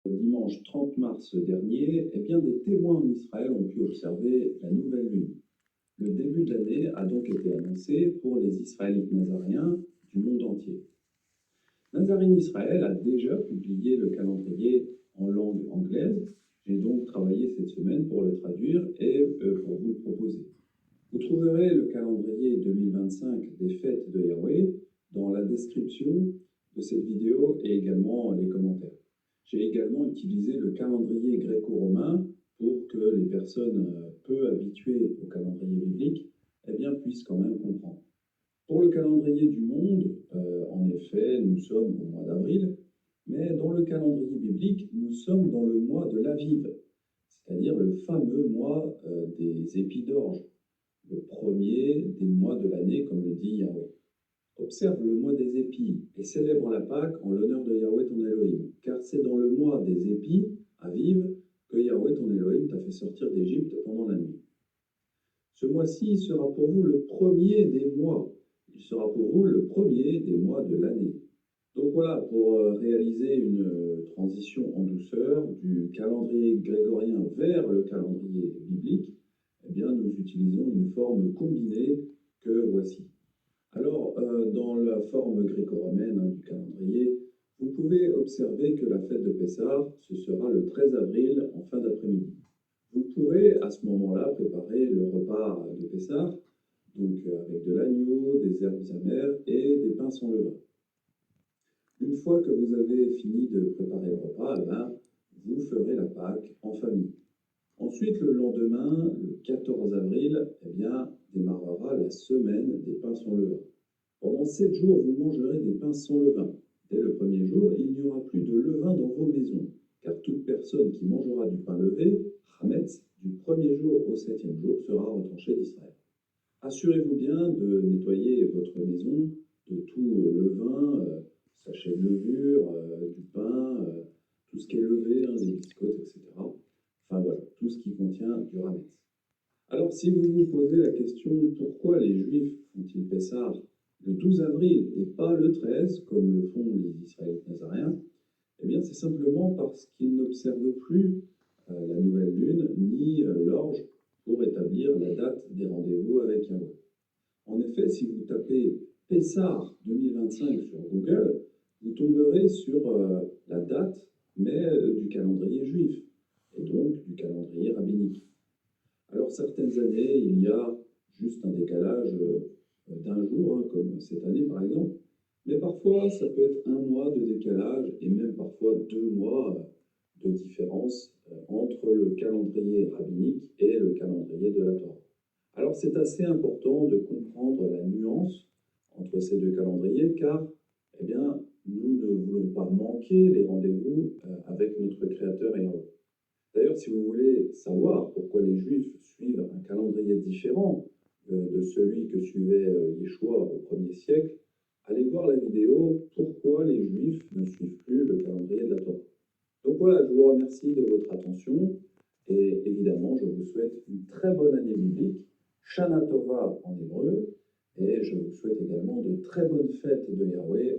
Dimanche 30 mars dernier, des témoins en Israël ont pu observer la nouvelle lune. Le début de l'année a donc été annoncé pour les Israélites nazariens du monde entier. Nazarene Israël a déjà publié le calendrier en langue anglaise. J'ai donc travaillé cette semaine pour le traduire et pour vous le proposer. Vous trouverez le calendrier 2025 des fêtes de Yahweh dans la description de cette vidéo et également les commentaires. J'ai également utilisé le calendrier gréco-romain pour que les personnes peu habituées au calendrier biblique puissent quand même comprendre. Pour le calendrier du monde, en effet, nous sommes au mois d'avril, mais dans le calendrier biblique, nous sommes dans le mois de l'Aviv, c'est-à-dire le fameux mois des épis d'orge, le premier des mois de l'année, comme le dit Yahweh. Observe le mois des épis et célèbre la Pâque en l'honneur de Yahweh ton Elohim, car c'est dans le mois des épis, Aviv, que Yahweh ton Elohim t'a fait sortir d'Égypte pendant la nuit. Ce mois-ci sera pour vous le premier des mois. Il sera pour vous le premier des mois de l'année. Donc voilà, pour réaliser une transition en douceur du calendrier grégorien vers le calendrier biblique, nous utilisons une forme combinée que voici. Alors, dans la forme gréco-romaine du calendrier, vous pouvez observer que la fête de Pessah, ce sera le 13 avril en fin d'après-midi. Vous pourrez à ce moment-là préparer le repas de Pessah, donc avec de l'agneau, des herbes amères et des pains sans levain. Une fois que vous avez fini de préparer le repas, vous ferez la Pâque en famille. Ensuite, le lendemain, le 14 avril, démarrera la semaine des pains sans levain. Pendant 7 jours, vous mangerez des pains sans levain. Dès le premier jour, il n'y aura plus de levain dans vos maisons, car toute personne qui mangera du pain levé, Hametz, du premier jour au 7e jour, sera retranchée d'Israël. Assurez-vous bien de nettoyer votre maison de tout levain, sachet de levure, du pain, tout ce qui est levé, des biscottes, etc. Enfin voilà, tout ce qui contient du Hametz. Alors si vous vous posez la question pourquoi les Juifs font-ils Pessah le 12 avril et pas le 13, comme le font les Israélites nazariens, c'est simplement parce qu'ils n'observent plus la nouvelle lune ni l'orge pour établir la date des rendez-vous avec Yahweh. En effet, si vous tapez Pessah 2025 sur Google, vous tomberez sur la date, mais du calendrier juif, et donc du calendrier rabbinique. Alors certaines années, il y a juste un décalage d'un jour, comme cette année par exemple, mais parfois ça peut être un mois de décalage et même parfois 2 mois de différence entre le calendrier rabbinique et le calendrier de la Torah. Alors c'est assez important de comprendre la nuance entre ces deux calendriers car nous ne voulons pas manquer les rendez-vous avec notre Créateur Yahweh. D'ailleurs, si vous voulez savoir pourquoi les Juifs suivent un calendrier différent de celui que suivait Yeshua au 1er siècle, allez voir la vidéo Pourquoi les Juifs ne suivent plus le calendrier de la Torah. Donc voilà, je vous remercie de votre attention et évidemment, je vous souhaite une très bonne année biblique, Shana Tova en hébreu, et je vous souhaite également de très bonnes fêtes de Yahweh